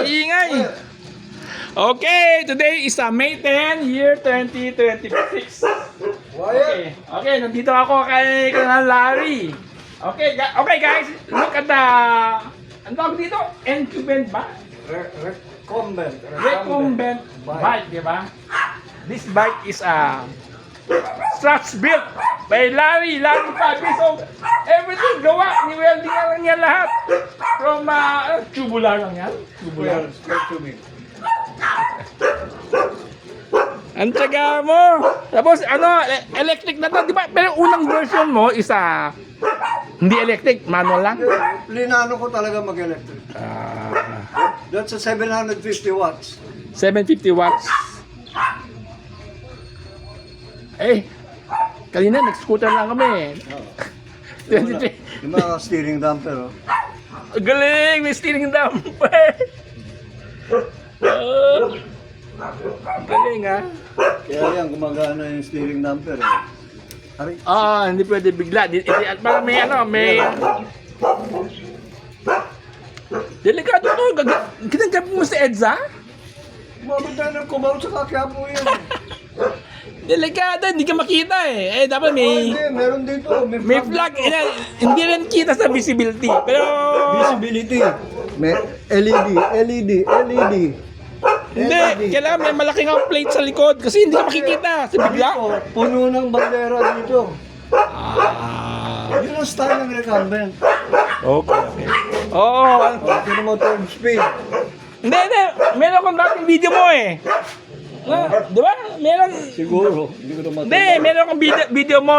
Ingay! Okay, today is May 10, year 2026. Okay, nandito ako kay Kanal Larry. Okay, okay guys, look at the... Ano tawag dito? Incumbent ba? Recumbent bike, di ba? This bike is a struts built by Larry Fabi. So, everything gawa, ni-welding na lang yan lahat. From, tubular lang yan. Tubular. Ang tsaga mo. Tapos, electric na to, di ba? Pero unang version mo is hindi electric, manual lang. Linano ko talaga mag-electric. That's a 750 watts. 750 watts. Eh, kanina nag-scooter lang kami. 23. Yung mga steering damper, oh. Galing! May steering damper! Galing, ha? Kaya yan, gumagana yung steering damper, eh. Ari, Hindi pwede bigla. Parang may delikado to. Ginagap mo si Edsa? mabigyan ng kumaw sa kakyapo yan. Delikado, hindi ka makita eh. Dapat Hindi, meron dito. may flag. Hindi rin kita sa visibility. Pero... Visibility. May LED. Hindi, kailangan may malaking plate sa likod kasi hindi ka makikita sa bigla. Dito, puno ng bandera dito. Yun ang style ng recumbent. Okay. Oo. Ito mo top speed. Hindi. Meron akong dating video mo eh. Di ba? Meron. Siguro. Hindi ko naman. Hindi, meron akong video mo.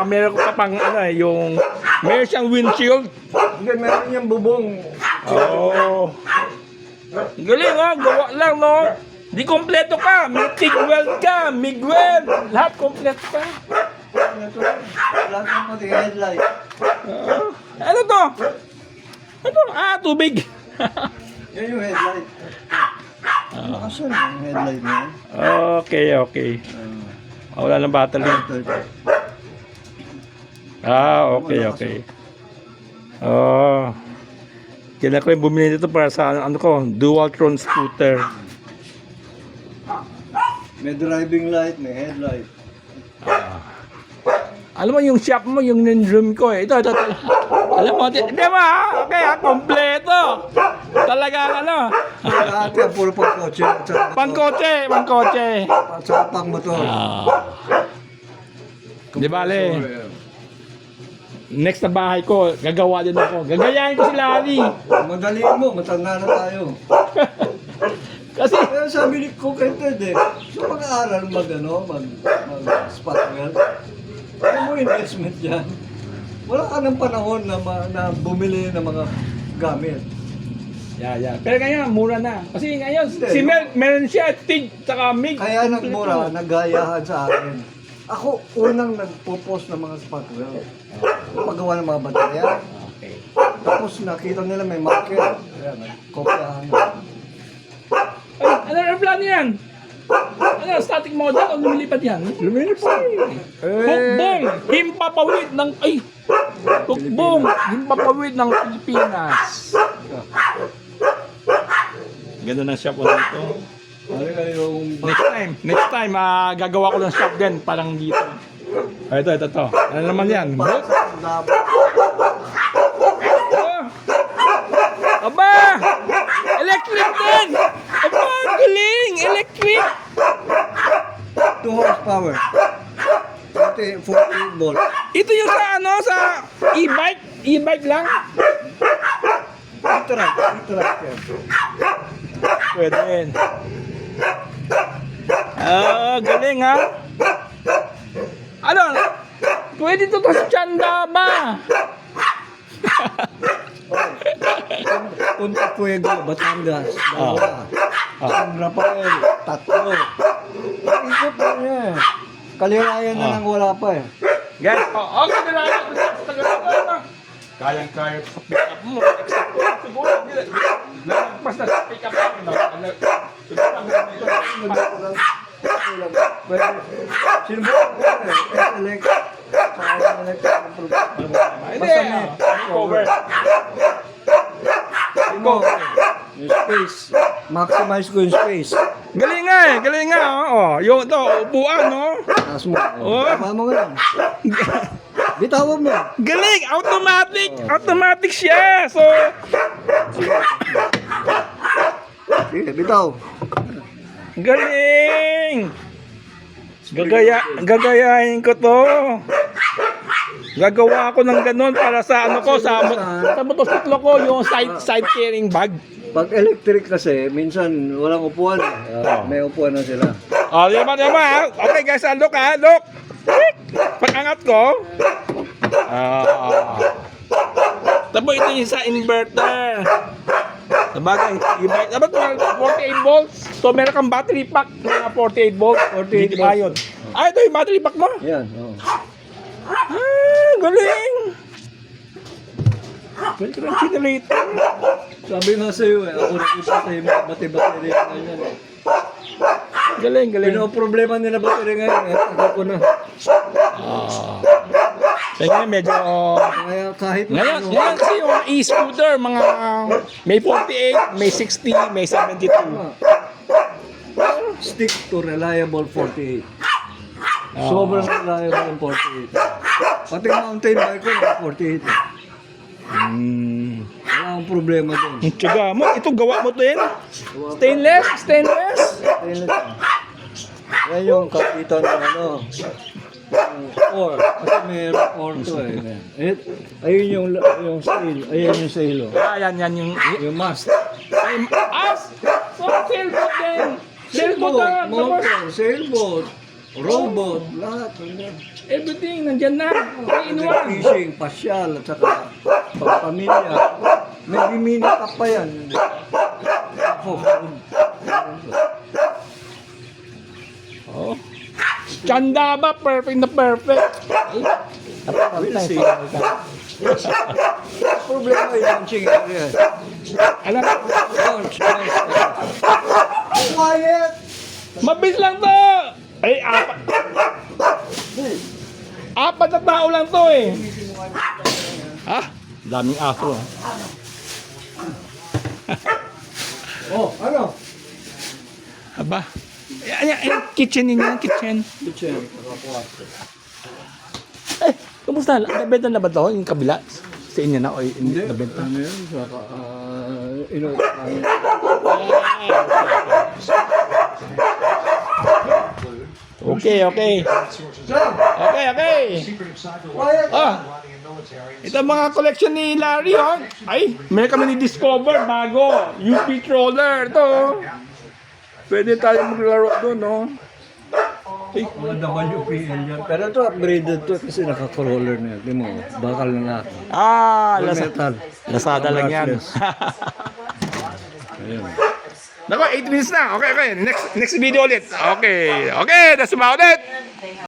Meron ko pa pang yung meron siyang windshield. Hindi, meron niyang bubong. Oo. Galing gawa lang no. Di kompleto ka. May TIG weld ka, MIG weld. Lahat kompleto ka. Lahat ng pati headlight. Ano to? Tubig. Yan yung headlight. Asan yung headlight na yan? Okay. Wala nang battery. Okay. Kailan ko yung bumili nito para sa Dualtron scooter. May driving light, may headlight. Alam mo yung shop mo, yung nindrum ko eh. Ito. Alam mo, di ba? Okay kompleto. Talagang Lahat yan, puro pang kotse. Pangkotse. Saka pang motor. Di bale. Next na bahay ko, gagawa din ako. Gagayahin ko si Larry. Madaliin mo, matanda na tayo. Kasi, Kaya sabi ni Cook and Ted sa pag-aaral mag-spot weld, ano mo investment yan? Wala ka ng panahon na bumili ng mga gamit. yeah. Pero ngayon, mura na. Kasi ngayon, si Mel, meron siya, TIG, saka MIG. Kaya nagmura, nagayahan sa akin. Ako, unang nagpo-post ng mga spot weld. Paggawa ng mga baterya. Okay. Tapos nakita nila may market. Kaya nagkopyahan. Ano ang plano yan? Static model o lumilipad yan? Lumilipad. Hukbong, himpapawid ng... Hukbong, himpapawid ng Pilipinas. Ganda ng shop ulit ito. Ano yung... Next time, gagawa ko ng shop din, parang dito. Ito. Ano naman yan? Boat? Aba! Electric din! Aba, galing! Electric! 2 horsepower. 48 volt. Ito yung sa e-bike? E-bike lang? E-truck yan. Pwede din. Galing ha? Pwede to sa Chanda ba? Punta Fuego, Batangas, dalawa. San Rafael, 3. Ikot na niya eh. Kalirayan na nang wala pa eh. Guys, okay na lang. Kayang-kaya sa pick-up mo. Siguro, mas na sa pick-up mo. Sino ba? Select. Hindi. Cover. ko. Yung space. Maximize ko yung space. Galing nga eh, galing nga. Oh, yung to, upuan, no? Taas mo. Oh. Tama mo nga. Bitawan mo. Galing! Automatic! Automatic siya! So, Sige, bitaw. galing! Gagayahin ko to. Gagawa ako ng ganun para sa ano ko, sa motosiklo ko, yung side carrying bag. Pag electric kasi, minsan walang upuan. May upuan na sila. Oh, diba? Okay guys, look ha, look! Pag-angat ko, tapos ito yung sa inverter. Sabagay, dapat 48 volts. So meron kang battery pack na 48 volts. 48 Ba yun? Ito yung battery pack mo. Yan. Oh. Galing! Pwede ka ng generator. Sabi nga sa'yo ako nakita sa'yo mga bati-bateri ngayon eh. Galing. Pinoproblema nila bateri ngayon tagal ko na. Kaya medyo... Kaya kahit Ngayon kasi yung e-scooter, mga may 48, may 60, may 72. stick to reliable 48. Sobrang reliable ang 48. Pati mountain bike ko na 48. Wala akong problema doon. Ang tiyaga mo, ito gawa mo to yun? Stainless? Stainless yan. Yan yung kapitan ng ano. Yung ore. Kasi mayroong ore to eh. Ayun yung sail. Ayun yung sail. Yan yung... Yung mast. So, sailboat din! Sailboat na! Motor, sailboat, rowboat, lahat. Everything, nandyan na. May inuwan. Fishing, pasyal, at saka pamilya. May mini cup pa yan. Oh. Tsanda ba? Perfect na perfect. We'll see. Problema yung launching area. Alam, Launch. Quiet! mabilis lang to! Ay, apat na tao lang to eh. Daming aso. Oh, ano? Aba. Ayan, kitchen ninyo, kitchen. Kitchen. Kumusta? Nabenta na ba to? Yung kabila? Sa inyo na o hindi nabenta? Ano yun? Saka, Okay. Okay. Ito ang mga collection ni Larry, oh. Ay, may kami ni-discover bago. UP Troller, ito. Pwede tayo maglaro doon, no? Ay, mga WPL yan. Pero ito, upgraded to kasi naka-crawler na yan. Di mo, bakal na natin. Lazada. Lazada lang yan. Ayun. Nako, 8 minutes na. Okay. Next video ulit. Okay, that's about it.